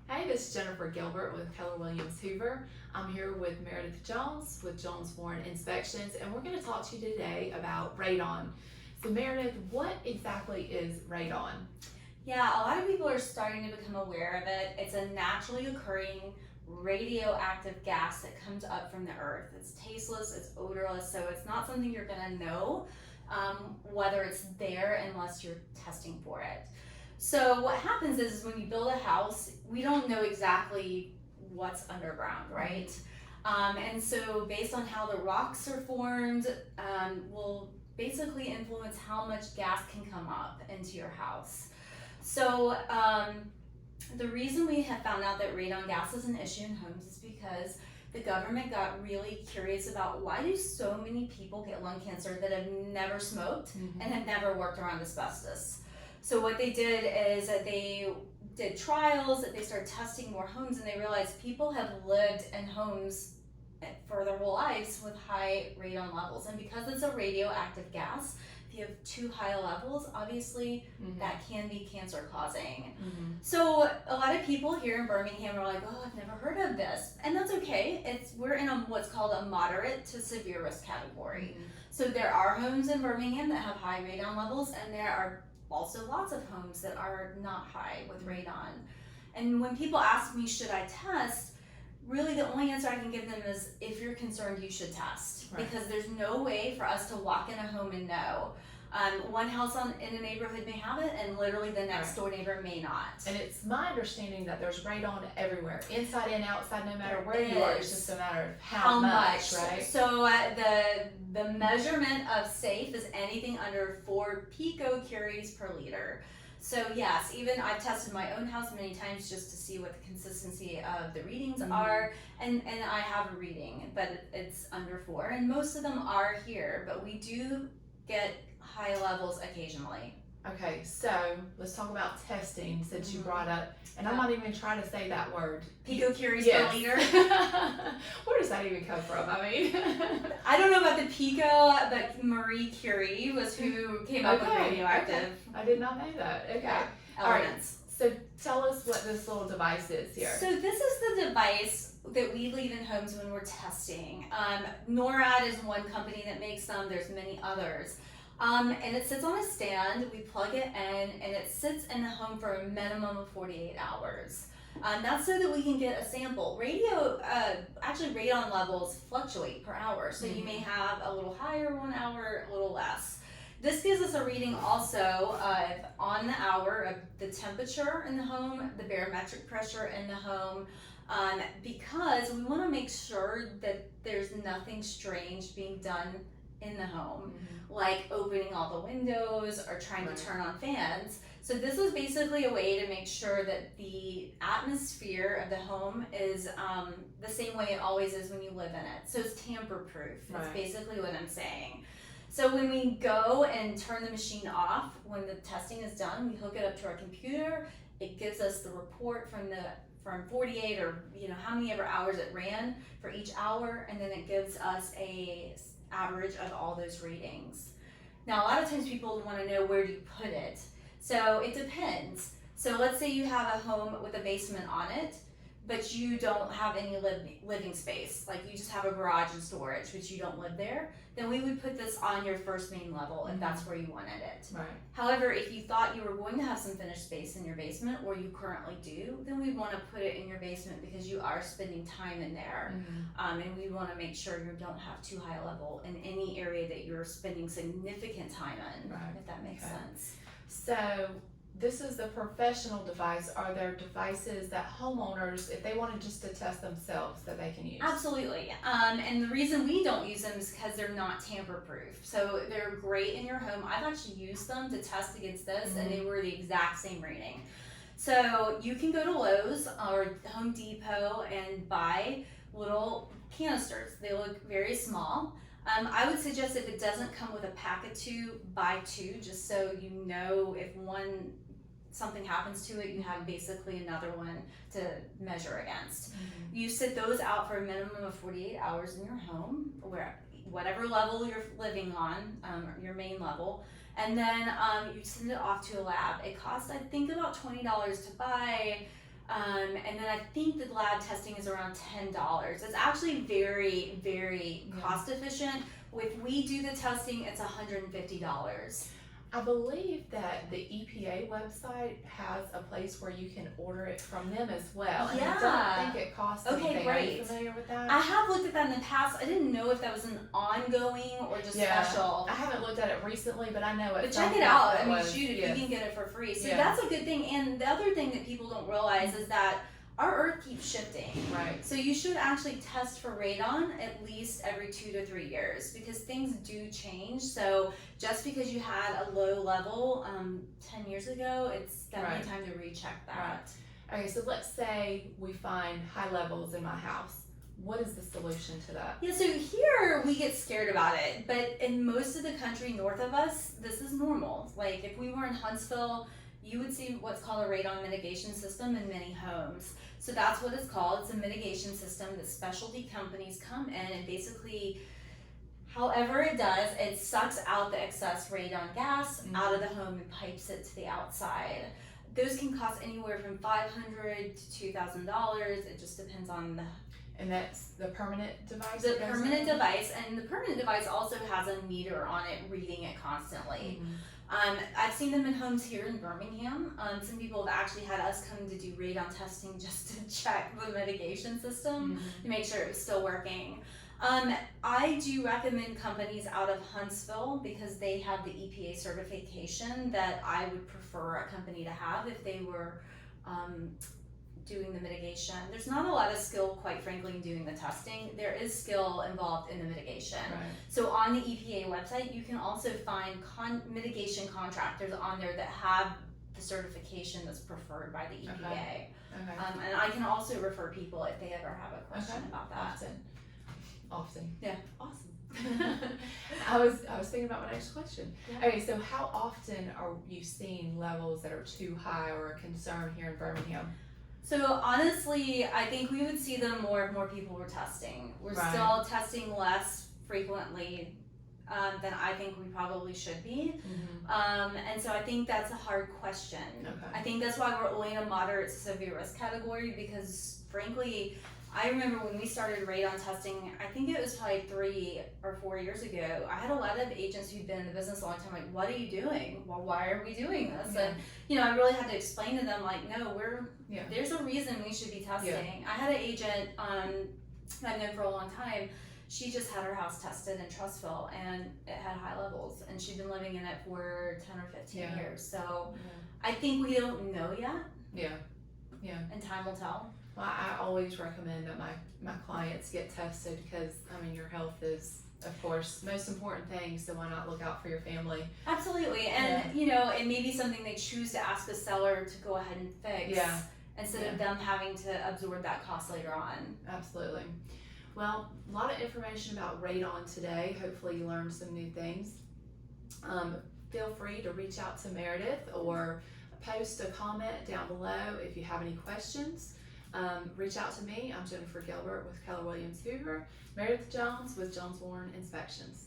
Hey, this is Jennifer Gilbert with Keller Williams Hoover. I'm here with Meredith Jones with Jones Warren Inspections, and we're going to talk to you today about radon. So, Meredith, what exactly is radon? Yeah, a lot of people are starting to become aware of it. It's a naturally occurring radioactive gas that comes up from the earth. It's tasteless, it's odorless, so it's not something you're gonna know whether it's there unless you're testing for it. So what happens is when you build a house, we don't know exactly what's underground, right? And so based on how the rocks are formed, will basically influence how much gas can come up into your house. So the reason we have found out that radon gas is an issue in homes is because the government got really curious about why do so many people get lung cancer that have never smoked and have never worked around asbestos. So what they did is that they did trials, that they started testing more homes, and they realized people have lived in homes for their whole lives with high radon levels. And because it's a radioactive gas, if you have too high levels, obviously that can be cancer causing. So a lot of people here in Birmingham are like, oh, I've never heard of this. And that's okay. We're in what's called a moderate to severe risk category. So there are homes in Birmingham that have high radon levels, and there are also lots of homes that are not high with radon. And when people ask me, should I test? Really the only answer I can give them is if you're concerned, you should test. Right. Because there's no way for us to walk in a home and know. One house in a neighborhood may have it, and literally the next door neighbor may not. And it's my understanding that there's radon everywhere, inside and outside, no matter where you are. It's just a matter of how much, right? So the measurement of safe is anything under 4 picocuries per liter. So yes, even I've tested my own house many times just to see what the consistency of the readings are, and I have a reading, but it's under 4, and most of them are here, but we do get high levels occasionally. Okay, so let's talk about testing since you brought up, and I'm not even trying to say that word. Picocuries per liter. Where does that even come from? I mean, I don't know about the pico, but Marie Curie was who came up with radioactive. Okay. I did not know that. Okay. Yeah, All right. elements. So tell us what this little device is here. So this is the device that we leave in homes when we're testing. NORAD is one company that makes them. There's many others. And it sits on a stand, we plug it in, and it sits in the home for a minimum of 48 hours. That's so that we can get a sample. Actually radon levels fluctuate per hour, so you may have a little higher 1 hour, a little less. This gives us a reading also on the hour of the temperature in the home, the barometric pressure in the home, because we want to make sure that there's nothing strange being done in the home, like opening all the windows or trying to turn on fans. So this is basically a way to make sure that the atmosphere of the home is the same way it always is when you live in it. So it's tamper-proof. That's basically what I'm saying. So when we go and turn the machine off, when the testing is done, we hook it up to our computer. It gives us the report from 48 or how many ever hours it ran for each hour, and then it gives us a average of all those readings. Now a lot of times people want to know where do you put it. So it depends. So let's say you have a home with a basement on it, but you don't have any living space, like you just have a garage and storage, but you don't live there, then we would put this on your first main level if that's where you wanted it. Right. However, if you thought you were going to have some finished space in your basement, or you currently do, then we'd want to put it in your basement because you are spending time in there. And we want to make sure you don't have too high a level in any area that you're spending significant time in, if that makes sense. So this is the professional device. Are there devices that homeowners, if they wanted just to test themselves, that they can use? Absolutely. And the reason we don't use them is because they're not tamper-proof. So they're great in your home. I've actually used them to test against this, and they were the exact same rating. So you can go to Lowe's or Home Depot and buy little canisters. They look very small. I would suggest if it doesn't come with a pack of 2, buy 2, just so you know if something happens to it, you have basically another one to measure against. You sit those out for a minimum of 48 hours in your home, whatever level you're living on, your main level, and then you send it off to a lab. It costs, I think, about $20 to buy. And then I think the lab testing is around $10. It's actually very, very cost efficient. If we do the testing, it's $150. I believe that the EPA website has a place where you can order it from them as well. And I don't think it costs anything. Are you familiar with that? I have looked at that in the past. I didn't know if that was an ongoing or just special. I haven't looked at it recently, but I know it. But check it out. I mean, shoot, if you can get it for free. So that's a good thing. And the other thing that people don't realize is that our Earth keeps shifting. Right. So you should actually test for radon at least every 2 to 3 years because things do change. So just because you had a low level 10 years ago, it's definitely time to recheck that. Right. Okay, so let's say we find high levels in my house. What is the solution to that? Yeah, so here we get scared about it, but in most of the country north of us, this is normal. Like if we were in Huntsville, you would see what's called a radon mitigation system in many homes. So that's what it's called. It's a mitigation system that specialty companies come in and basically, however it does, it sucks out the excess radon gas out of the home and pipes it to the outside. Those can cost anywhere from $500 to $2,000. It just depends on the... And that's the permanent device? The permanent device, and the permanent device also has a meter on it reading it constantly. I've seen them in homes here in Birmingham. Some people have actually had us come to do radon testing just to check the mitigation system to make sure it was still working. I do recommend companies out of Huntsville because they have the EPA certification that I would prefer a company to have if they were doing the mitigation. There's not a lot of skill, quite frankly, in doing the testing. There is skill involved in the mitigation. Right. So on the EPA website, you can also find mitigation contractors on there that have the certification that's preferred by the EPA. Okay. And I can also refer people if they ever have a question about that. Often. Yeah. Awesome. I was thinking about my next question. Yeah. Okay, so how often are you seeing levels that are too high or a concern here in Birmingham? So honestly, I think we would see them more if more people were testing. We're still testing less frequently than I think we probably should be. And so I think that's a hard question. I think that's why we're only in a moderate to severe risk category because frankly, I remember when we started radon testing, I think it was probably 3 or 4 years ago, I had a lot of agents who'd been in the business a long time like, what are you doing? Well, why are we doing this? And I really had to explain to them like, no, there's a reason we should be testing. I had an agent I've known for a long time. She just had her house tested in Trustville and it had high levels and she'd been living in it for 10 or 15 years. So I think we don't know yet. And time will tell. Well, I always recommend that my clients get tested because, I mean, your health is, of course, the most important thing, so why not look out for your family? Absolutely, and it may be something they choose to ask the seller to go ahead and fix instead of them having to absorb that cost later on. Absolutely. Well, a lot of information about radon today. Hopefully you learned some new things. Feel free to reach out to Meredith or post a comment down below if you have any questions. Reach out to me. I'm Jennifer Gilbert with Keller Williams Hoover. Meredith Jones with Jones Warren Inspections.